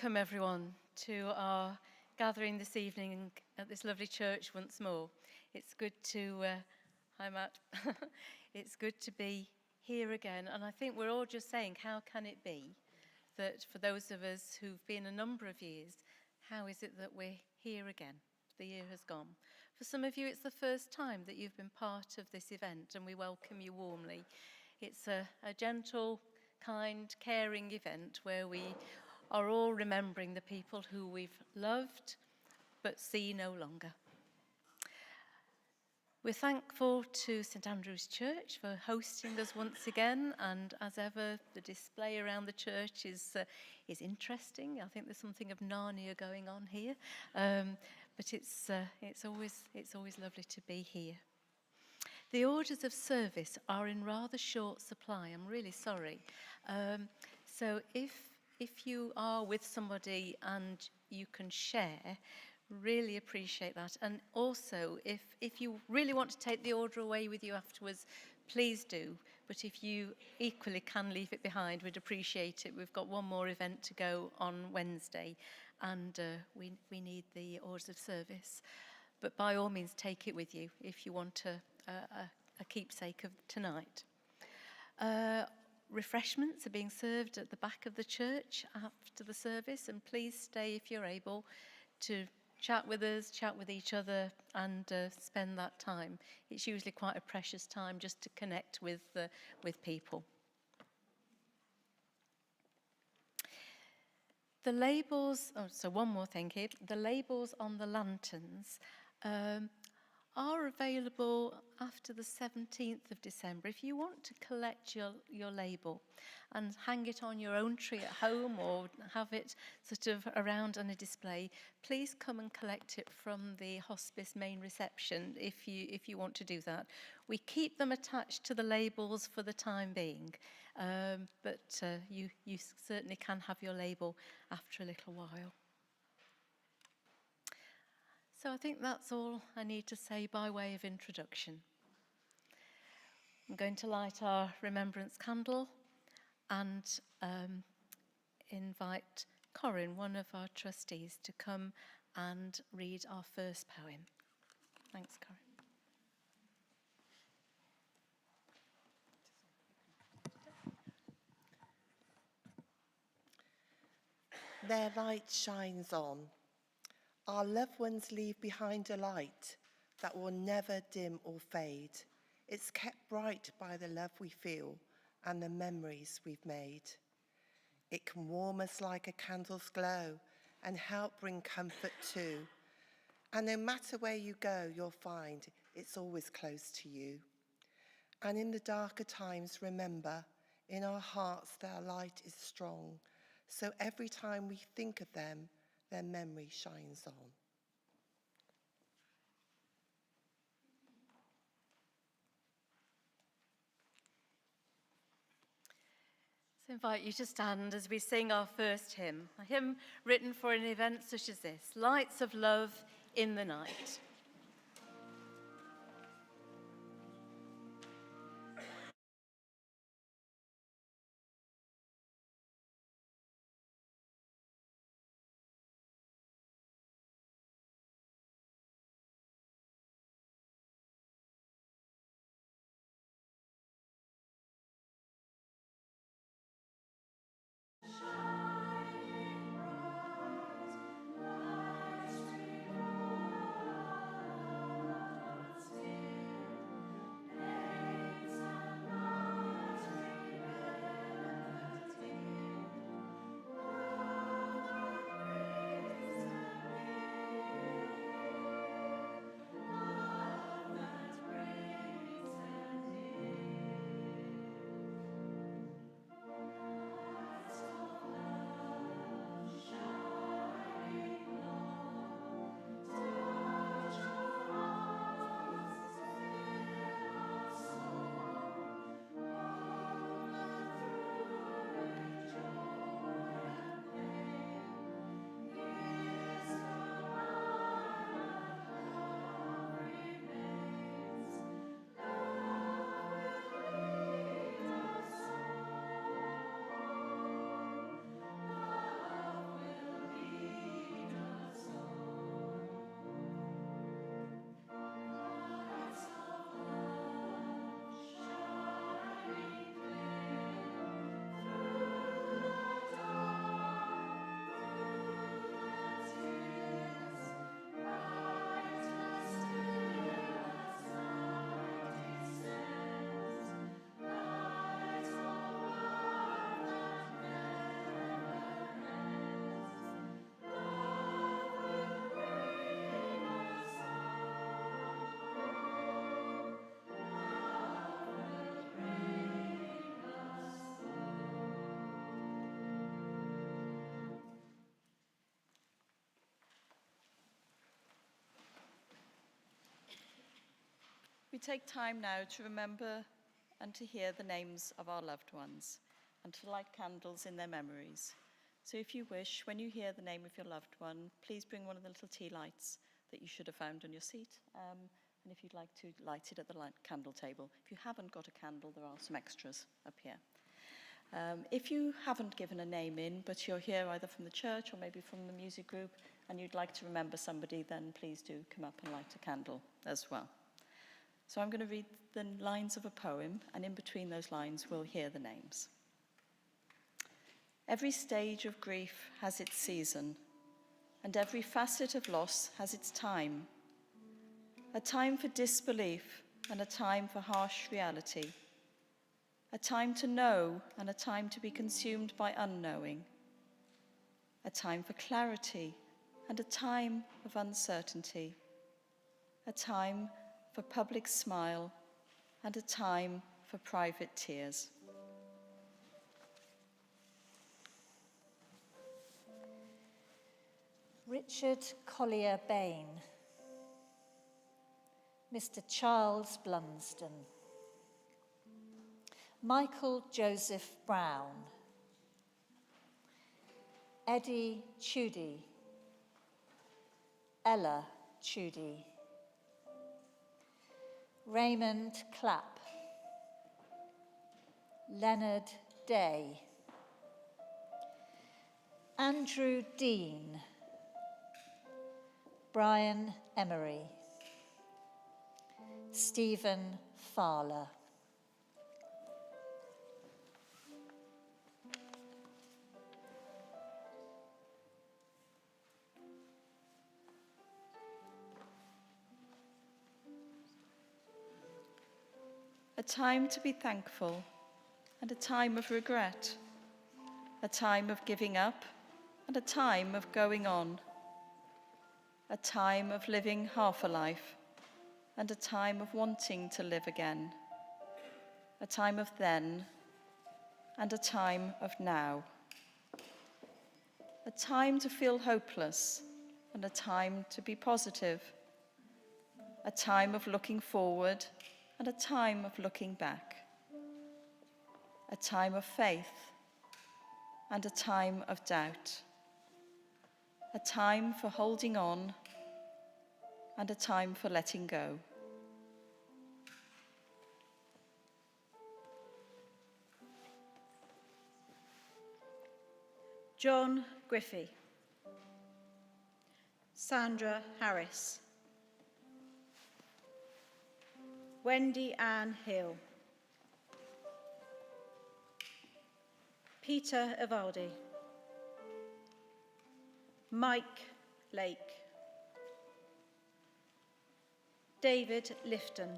welcome everyone to our gathering this evening at this lovely church once more. It's good to, hi Matt, it's good to be here again, and I think we're all just saying, how can it be that for those of us who've been a number of years, how is it that we're here again? The year has gone. For some of you, it's the first time that you've been part of this event, and we welcome you warmly. It's a gentle, kind, caring event where we are all remembering the people who we've loved but see no longer. We're thankful to St Andrew's Church for hosting us once again, and as ever, the display around the church is interesting. I think there's something of Narnia going on here, but it's always lovely to be here. The orders of service are in rather short supply. I'm really sorry. So if you are with somebody and you can share, really appreciate that. And also, if you really want to take the order away with you afterwards, please do. But if you equally can leave it behind, we'd appreciate it. We've got one more event to go on Wednesday, and we need the orders of service. But by all means, take it with you if you want a keepsake of tonight. Refreshments are being served at the back of the church after the service, and please stay if you're able to chat with us, chat with each other, and spend that time. It's usually quite a precious time just to connect with people. The labels, so one more thing here, the labels on the lanterns are available after the 17th of December. If you want to collect your label and hang it on your own tree at home or have it sort of around on a display, please come and collect it from the hospice main reception if you want to do that. We keep them attached to the labels for the time being, but you certainly can have your label after a little while. So I think that's all I need to say by way of introduction. I'm going to light our remembrance candle and invite Corinne, one of our trustees, to come and read our first poem. Thanks, Corinne. Their light shines on. Our loved ones leave behind a light that will never dim or fade. It's kept bright by the love we feel and the memories we've made. It can warm us like a candle's glow and help bring comfort too. And no matter where you go, you'll find it's always close to you. And in the darker times, remember, in our hearts their light is strong. So every time we think of them, their memory shines on. So I invite you to stand as we sing our first hymn, a hymn written for an event such as this, Lights of Love in the Night. take time now to remember and to hear the names of our loved ones and to light candles in their memories. So if you wish, when you hear the name of your loved one, please bring one of the little tea lights that you should have found on your seat. And if you'd like to light it at the candle table. If you haven't got a candle, there are some extras up here. If you haven't given a name in, but you're here either from the church or maybe from the music group, and you'd like to remember somebody, then please do come up and light a candle as well. So I'm going to read the lines of a poem, and in between those lines, we'll hear the names. Every stage of grief has its season, and every facet of loss has its time. A time for disbelief and a time for harsh reality. A time to know and a time to be consumed by unknowing. A time for clarity and a time of uncertainty. A time for public smile and a time for private tears. Richard Collier Bain, Mr. Charles Blunsdon, Michael Joseph Brown, Eddie Chudy, Ella Chudy, Raymond Clapp, Leonard Day, Andrew Dean, Brian Emery, Stephen Fowler. A time to be thankful and a time of regret. A time of giving up and a time of going on. A time of living half a life and a time of wanting to live again. A time of then and a time of now. A time to feel hopeless and a time to be positive. A time of looking forward and a time of looking back. A time of faith and a time of doubt. A time for holding on and a time for letting go. John Griffey, Sandra Harris, Wendy Ann Hill, Peter Evaldi, Mike Lake, David Lifton,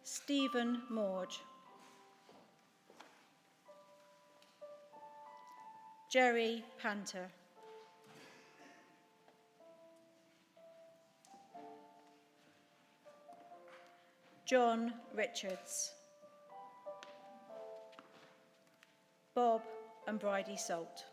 Stephen Morge, Jerry Panter, John Richards, Bob and Bridie Salt.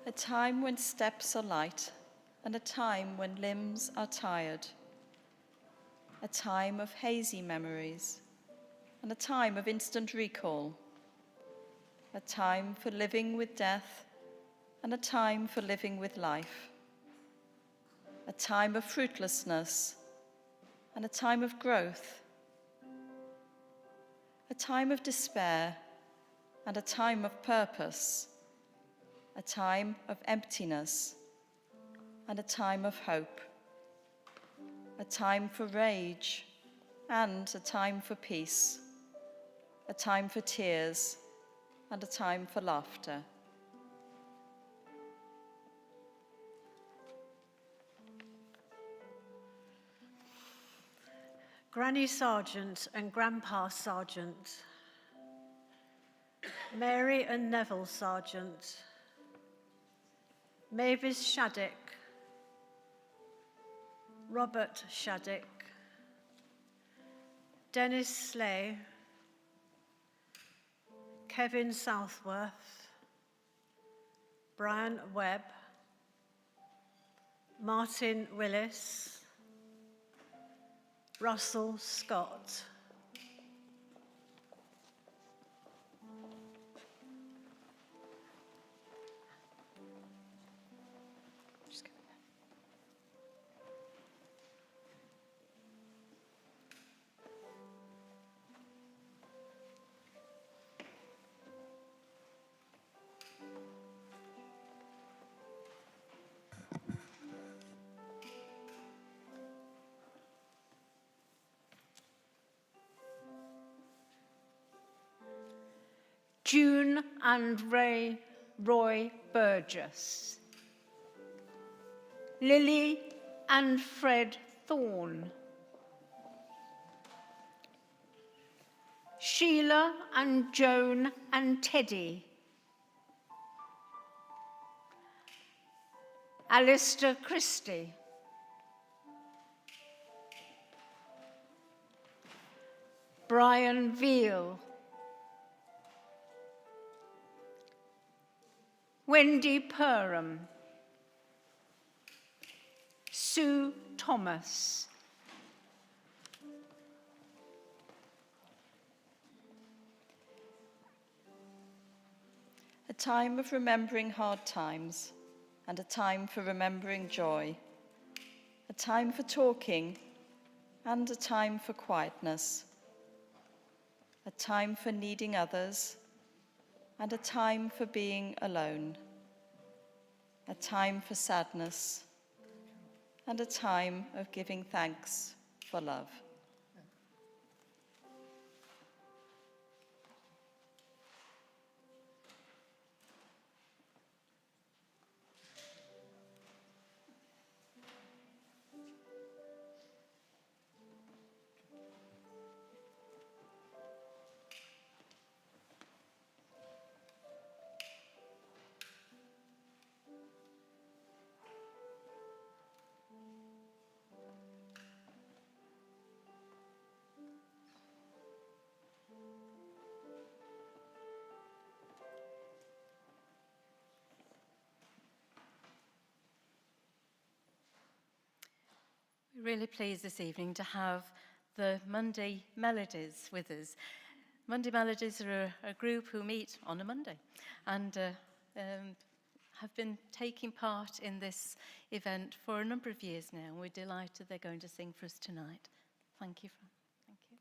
A time when steps are light and a time when limbs are tired. A time of hazy memories and a time of instant recall. A time for living with death and a time for living with life. A time of fruitlessness and a time of growth. A time of despair and a time of purpose. A time of emptiness and a time of hope. A time for rage and a time for peace. A time for tears and a time for laughter. Granny Sargent and Grandpa Sargent, Mary and Neville Sargent, Mavis Shaddick, Robert Shaddick, Dennis Slay, Kevin Southworth, Brian Webb, Martin Willis, Russell Scott. June and Roy Burgess, Lily and Fred Thorne, Sheila and Joan and Teddy, Alistair Christie, Brian Veal, Wendy Perham, Sue Thomas, A time of remembering hard times and a time for remembering joy. A time for talking and a time for quietness. A time for needing others and a time for being alone. A time for sadness and a time of giving thanks for love. We're really pleased this evening to have the Monday Melodies with us. Monday Melodies are a group who meet on a Monday and have been taking part in this event for a number of years now. We're delighted they're going to sing for us tonight. Thank you. Thank you.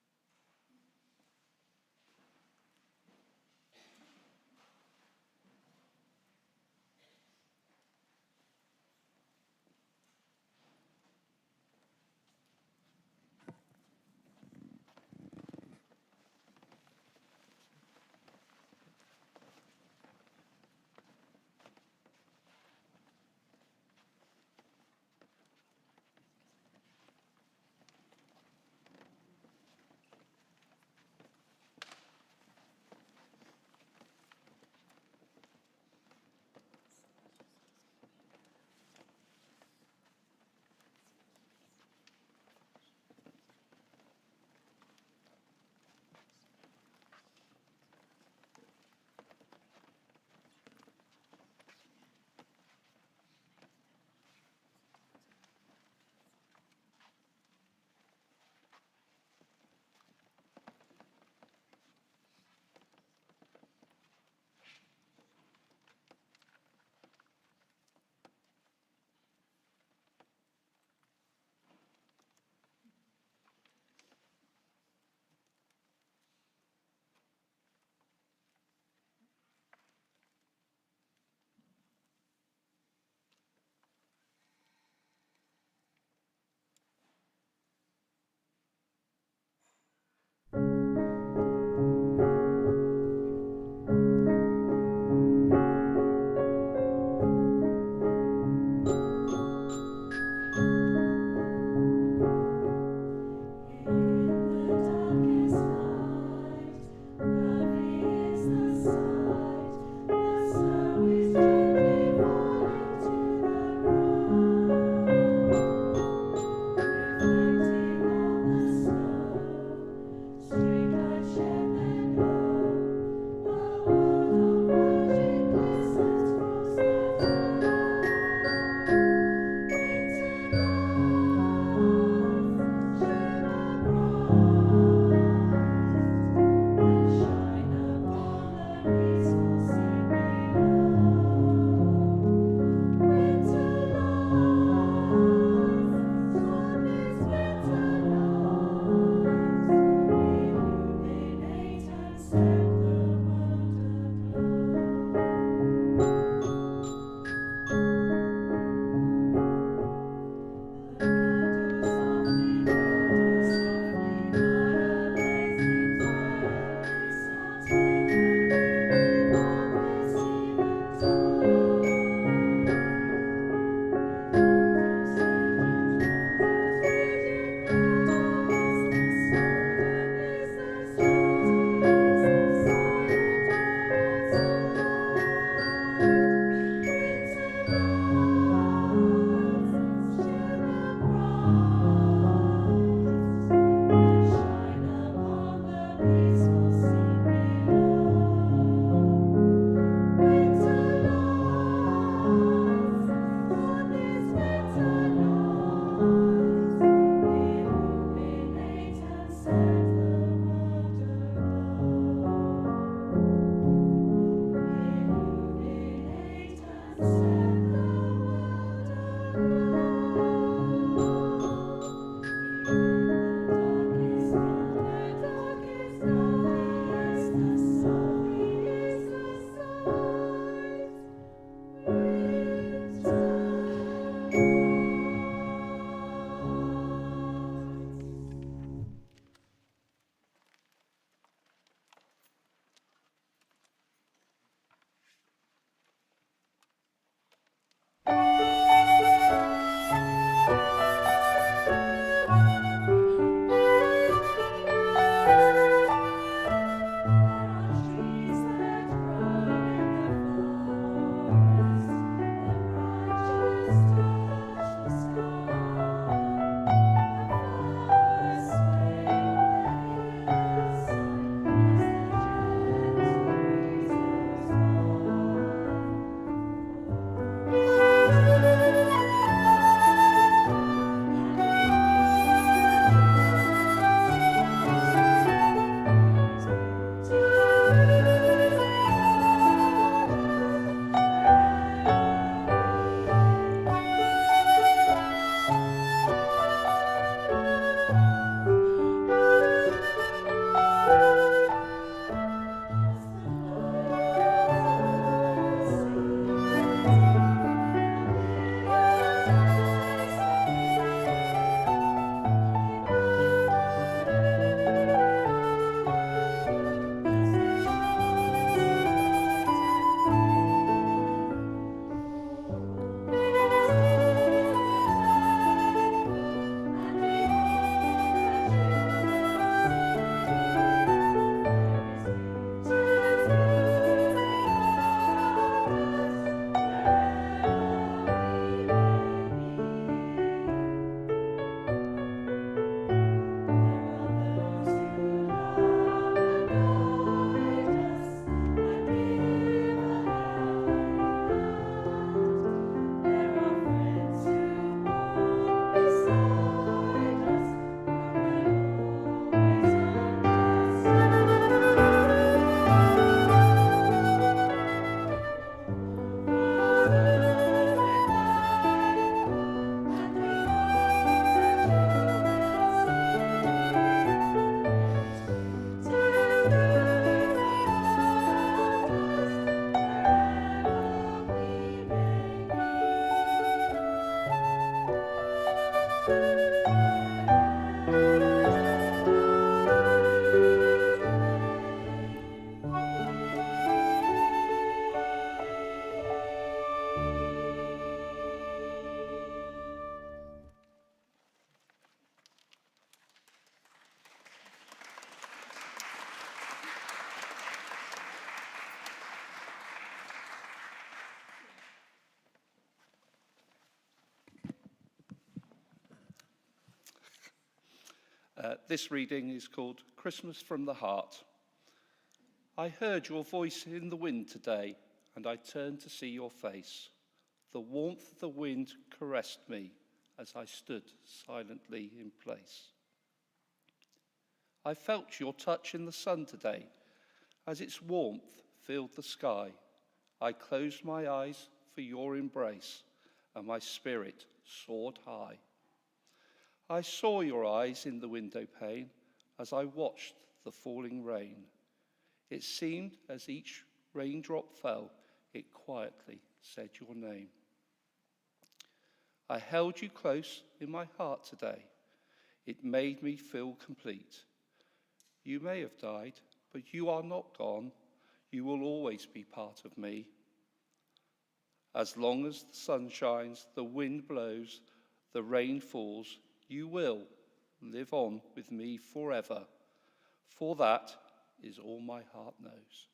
This reading is called Christmas from the Heart. I heard your voice in the wind today, and I turned to see your face. The warmth of the wind caressed me as I stood silently in place. I felt your touch in the sun today, as its warmth filled the sky. I closed my eyes for your embrace, and my spirit soared high. I saw your eyes in the window pane as I watched the falling rain. It seemed as each raindrop fell, it quietly said your name. I held you close in my heart today. It made me feel complete. You may have died, but you are not gone. You will always be part of me. As long as the sun shines, the wind blows, the rain falls, you will live on with me forever, for that is all my heart knows.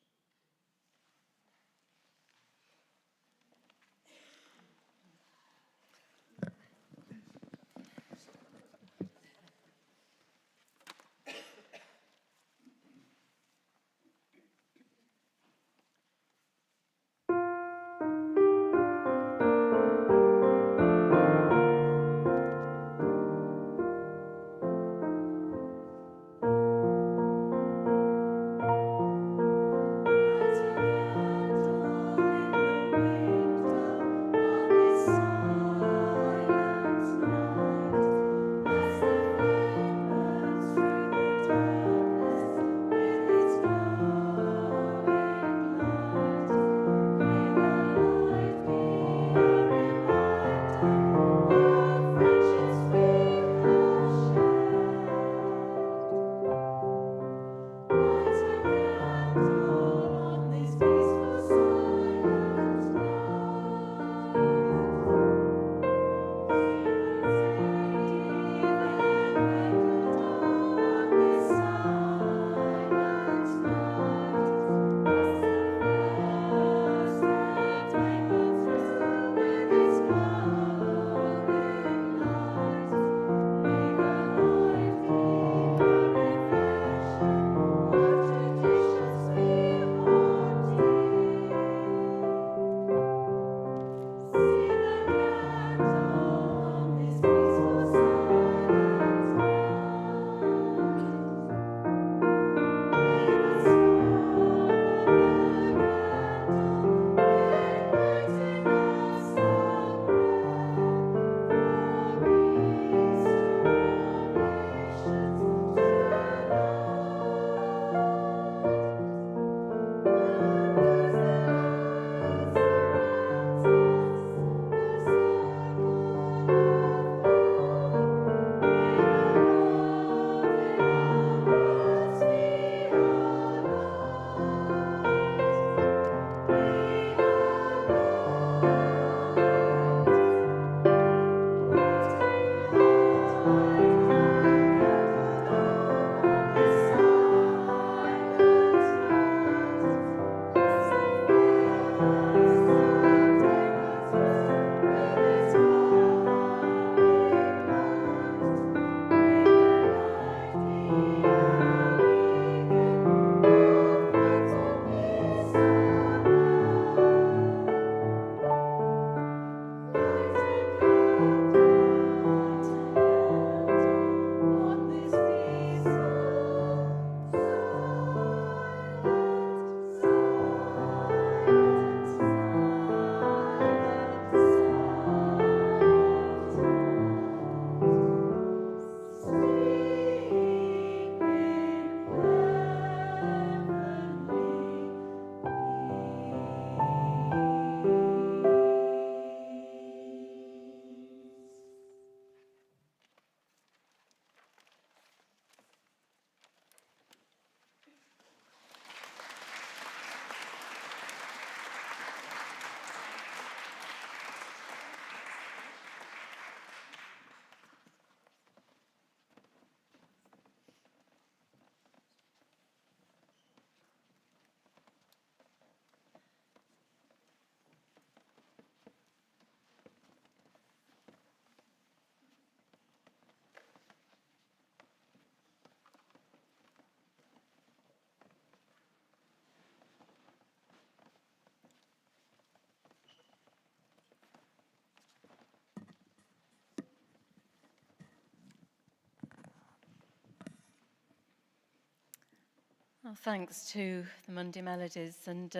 Well, thanks to the Monday Melodies, and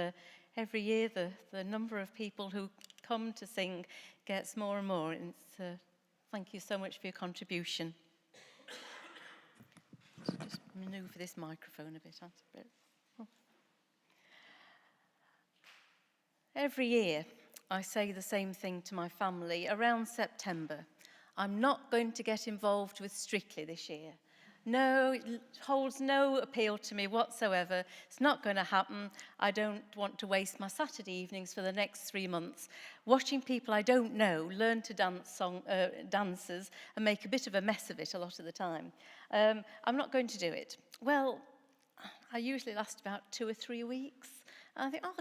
every year the number of people who come to sing gets more and more. Thank you so much for your contribution. Just manoeuvre this microphone a bit. Every year I say the same thing to my family around September. I'm not going to get involved with Strictly this year. No, it holds no appeal to me whatsoever. It's not going to happen. I don't want to waste my Saturday evenings for the next 3 months watching people I don't know learn to dance dances and make a bit of a mess of it a lot of the time. I'm not going to do it. Well, I usually last about 2 or 3 weeks. And I think, I'll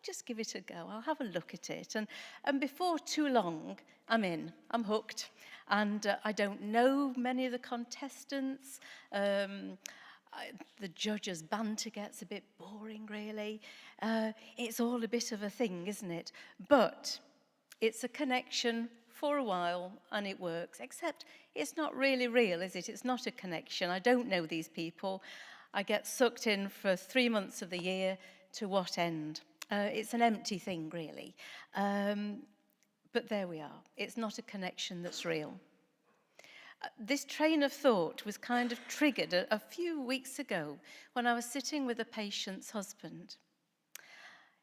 just give it a go. I'll have a look at it. And before too long, I'm in. I'm hooked. And I don't know many of the contestants. The judges' banter gets a bit boring, really. It's all a bit of a thing, isn't it? But it's a connection for a while, and it works. Except it's not really real, is it? It's not a connection. I don't know these people. I get sucked in for 3 months of the year. To what end? It's an empty thing, really. But there we are. It's not a connection that's real. This train of thought was kind of triggered a few weeks ago when I was sitting with a patient's husband.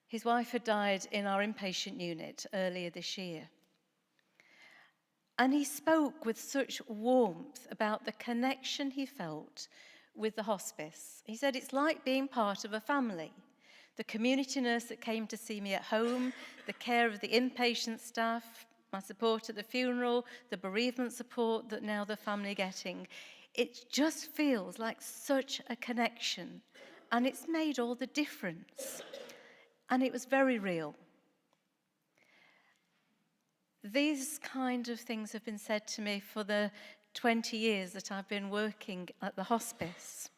His wife had died in our inpatient unit earlier this year. And he spoke with such warmth about the connection he felt with the hospice. He said, it's like being part of a family. The community nurse that came to see me at home, the care of the inpatient staff, my support at the funeral, the bereavement support that now the family are getting. It just feels like such a connection, and it's made all the difference. And it was very real. These kind of things have been said to me for the 20 years that I've been working at the hospice.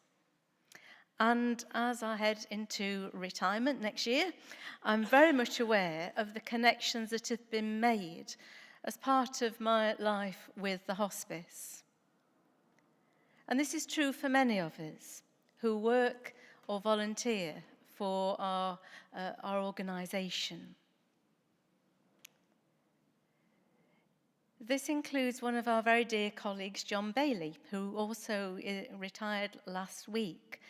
And as I head into retirement next year, I'm very much aware of the connections that have been made as part of my life with the hospice. And this is true for many of us who work or volunteer for our organisation. This includes one of our very dear colleagues, John Bailey, who also retired last week.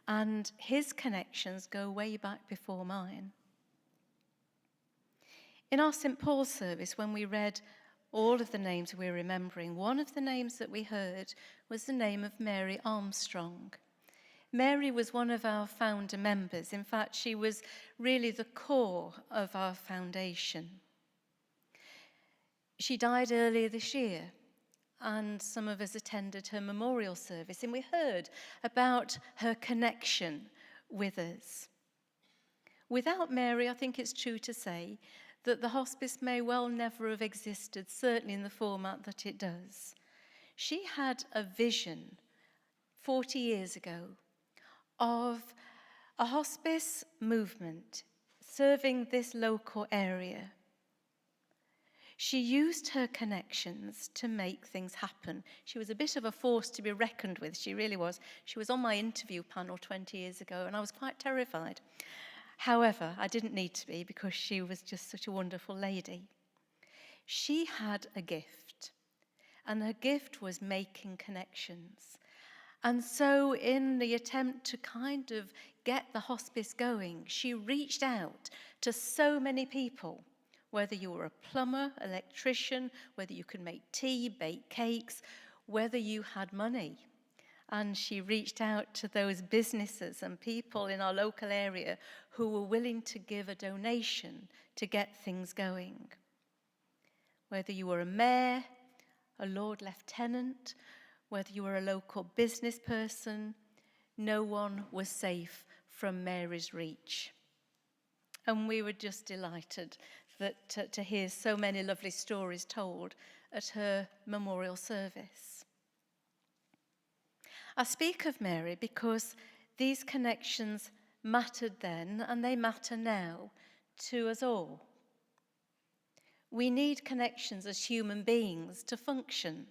And his connections go way back before mine. In our St. Paul's service, when we read all of the names we're remembering, one of the names that we heard was the name of Mary Armstrong. Mary was one of our founder members. In fact, she was really the core of our foundation. She died earlier this year, and some of us attended her memorial service, and we heard about her connection with us. Without Mary, I think it's true to say that the hospice may well never have existed, certainly in the format that it does. She had a vision 40 years ago of a hospice movement serving this local area. She used her connections to make things happen. She was a bit of a force to be reckoned with, she really was. She was on my interview panel 20 years ago, and I was quite terrified. However, I didn't need to be because she was just such a wonderful lady. She had a gift, and her gift was making connections. And so in the attempt to kind of get the hospice going, she reached out to so many people. Whether you were a plumber, electrician, whether you could make tea, bake cakes, whether you had money. And she reached out to those businesses and people in our local area who were willing to give a donation to get things going. Whether you were a mayor, a Lord Lieutenant, whether you were a local business person, no one was safe from Mary's reach. And we were just delighted that to hear so many lovely stories told at her memorial service. I speak of Mary because these connections mattered then and they matter now to us all. We need connections as human beings to function,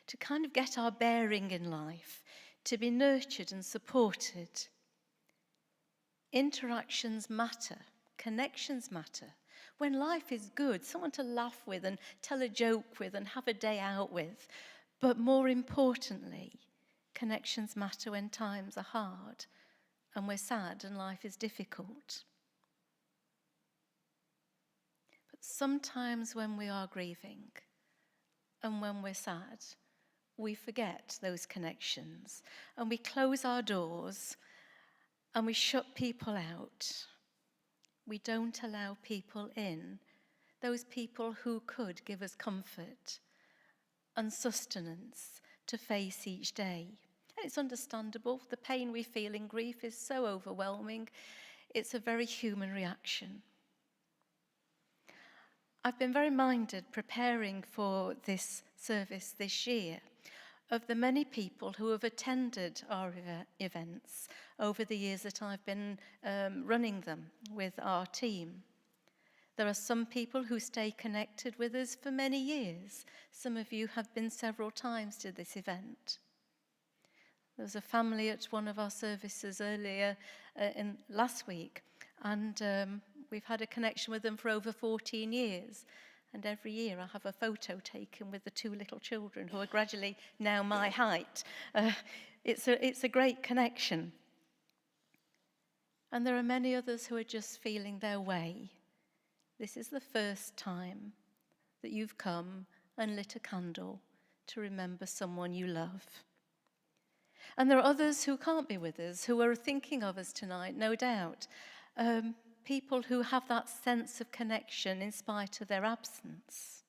to kind of get our bearing in life, to be nurtured and supported. Interactions matter, connections matter. When life is good, someone to laugh with and tell a joke with and have a day out with. But more importantly, connections matter when times are hard and we're sad and life is difficult. But sometimes when we are grieving and when we're sad, we forget those connections and we close our doors and we shut people out. We don't allow people in, those people who could give us comfort and sustenance to face each day. And it's understandable. The pain we feel in grief is so overwhelming. It's a very human reaction. I've been very minded preparing for this service this year of the many people who have attended our events over the years that I've been running them with our team. There are some people who stay connected with us for many years. Some of you have been several times to this event. There was a family at one of our services earlier last week, and we've had a connection with them for over 14 years. And every year I have a photo taken with the two little children who are gradually now my height. It's a great connection. And there are many others who are just feeling their way. This is the first time that you've come and lit a candle to remember someone you love. And there are others who can't be with us, who are thinking of us tonight, no doubt. People who have that sense of connection in spite of their absence.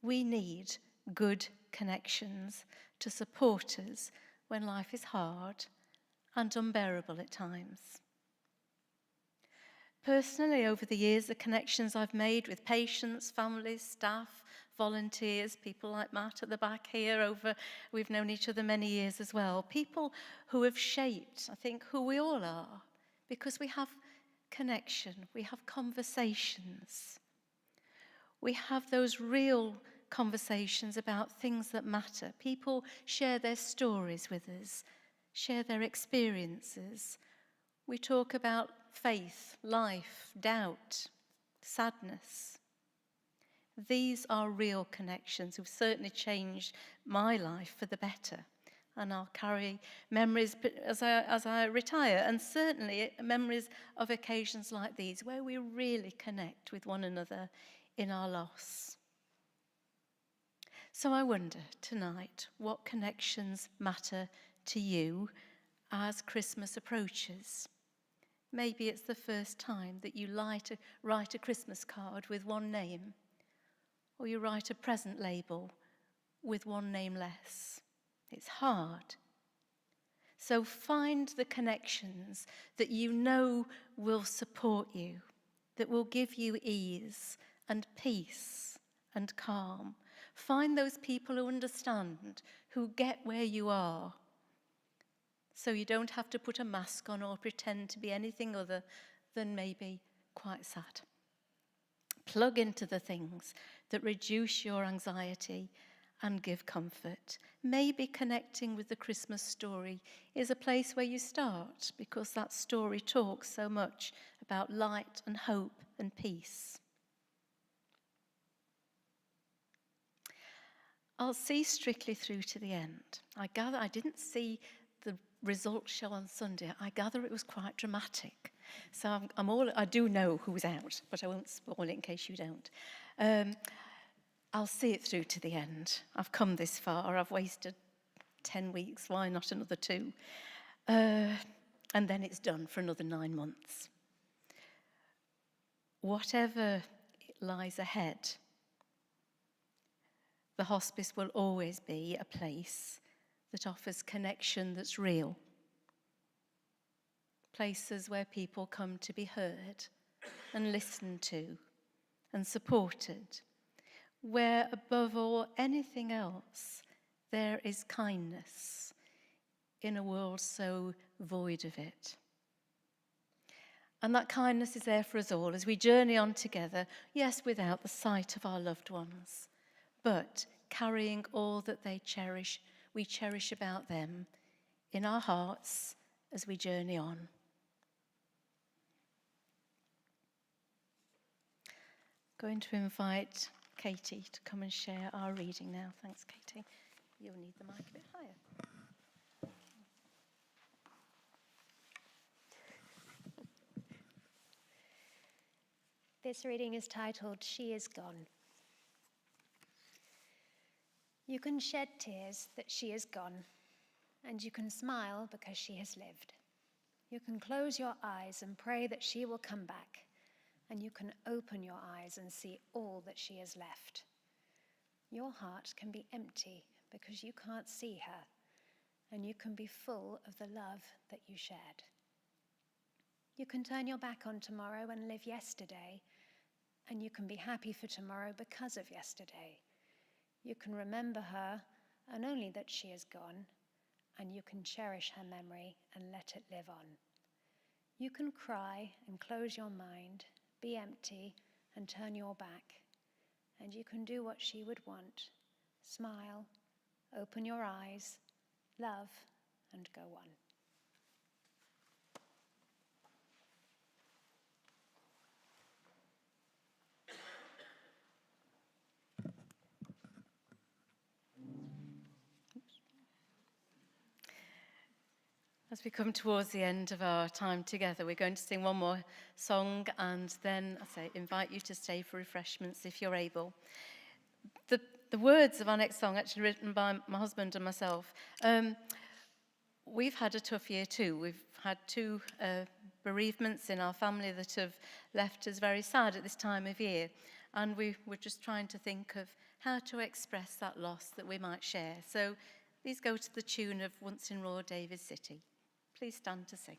We need good connections to support us when life is hard and unbearable at times. Personally, over the years, the connections I've made with patients, families, staff, volunteers, people like Matt at the back here, we've known each other many years as well. People who have shaped, I think, who we all are, because we have connection, we have conversations. We have those real conversations about things that matter. People share their stories with us, share their experiences. We talk about faith, life, doubt, sadness. These are real connections who've certainly changed my life for the better. And I'll carry memories as I retire, and certainly memories of occasions like these where we really connect with one another in our loss. So I wonder tonight, what connections matter to you as Christmas approaches? Maybe it's the first time that you write a Christmas card with one name, or you write a present label with one name less. It's hard. So find the connections that you know will support you, that will give you ease and peace and calm. Find those people who understand, who get where you are, so you don't have to put a mask on or pretend to be anything other than maybe quite sad. Plug into the things that reduce your anxiety and give comfort. Maybe connecting with the Christmas story is a place where you start, because that story talks so much about light and hope and peace. I'll see strictly through to the end. I gather I didn't see the results show on Sunday. I gather it was quite dramatic. So I do know who's out, but I won't spoil it in case you don't. I'll see it through to the end. I've come this far. I've wasted 10 weeks. Why not another 2? And then it's done for another 9 months. Whatever lies ahead, the hospice will always be a place that offers connection that's real. Places where people come to be heard and listened to and supported. Where above all anything else, there is kindness in a world so void of it. And that kindness is there for us all as we journey on together, yes, without the sight of our loved ones, but carrying all that we cherish about them in our hearts as we journey on. Going to invite Katie to come and share our reading now. Thanks, Katie. You'll need the mic a bit higher. This reading is titled, She Is Gone. You can shed tears that she is gone, and you can smile because she has lived. You can close your eyes and pray that she will come back, and you can open your eyes and see all that she has left. Your heart can be empty because you can't see her, and you can be full of the love that you shared. You can turn your back on tomorrow and live yesterday, and you can be happy for tomorrow because of yesterday. You can remember her and only that she is gone, and you can cherish her memory and let it live on. You can cry and close your mind, be empty and turn your back, and you can do what she would want, smile, open your eyes, love, and go on. As we come towards the end of our time together, we're going to sing one more song and then, invite you to stay for refreshments if you're able. The words of our next song, actually written by my husband and myself, we've had a tough year too. We've had two bereavements in our family that have left us very sad at this time of year. And we were just trying to think of how to express that loss that we might share. So these go to the tune of Once in Royal David City. Please stand to sing.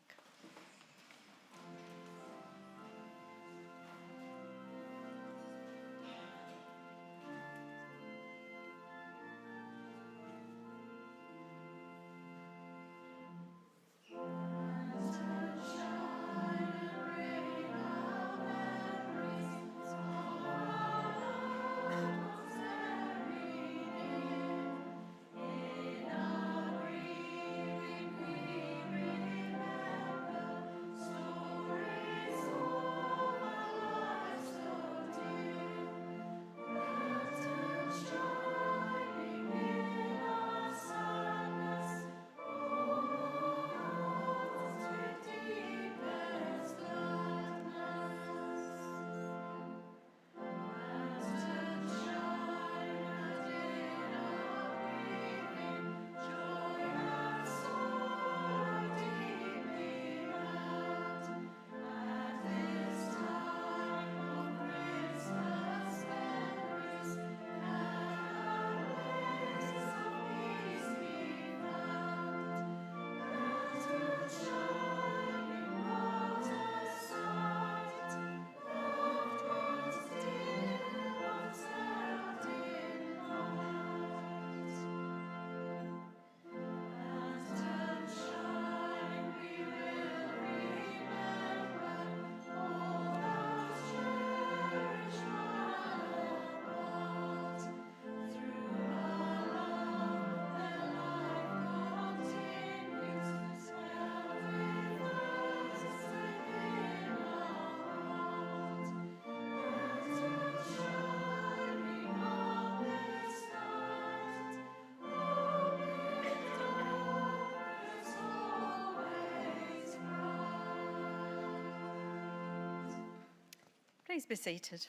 Please be seated.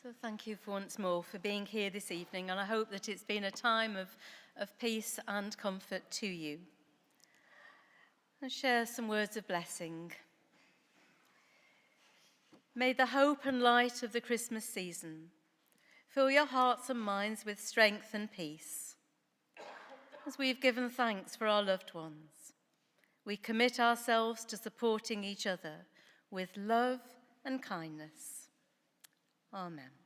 So thank you once more for being here this evening, and I hope that it's been a time of peace and comfort to you. And share some words of blessing. May the hope and light of the Christmas season fill your hearts and minds with strength and peace. As we've given thanks for our loved ones, we commit ourselves to supporting each other with love and kindness. Amen.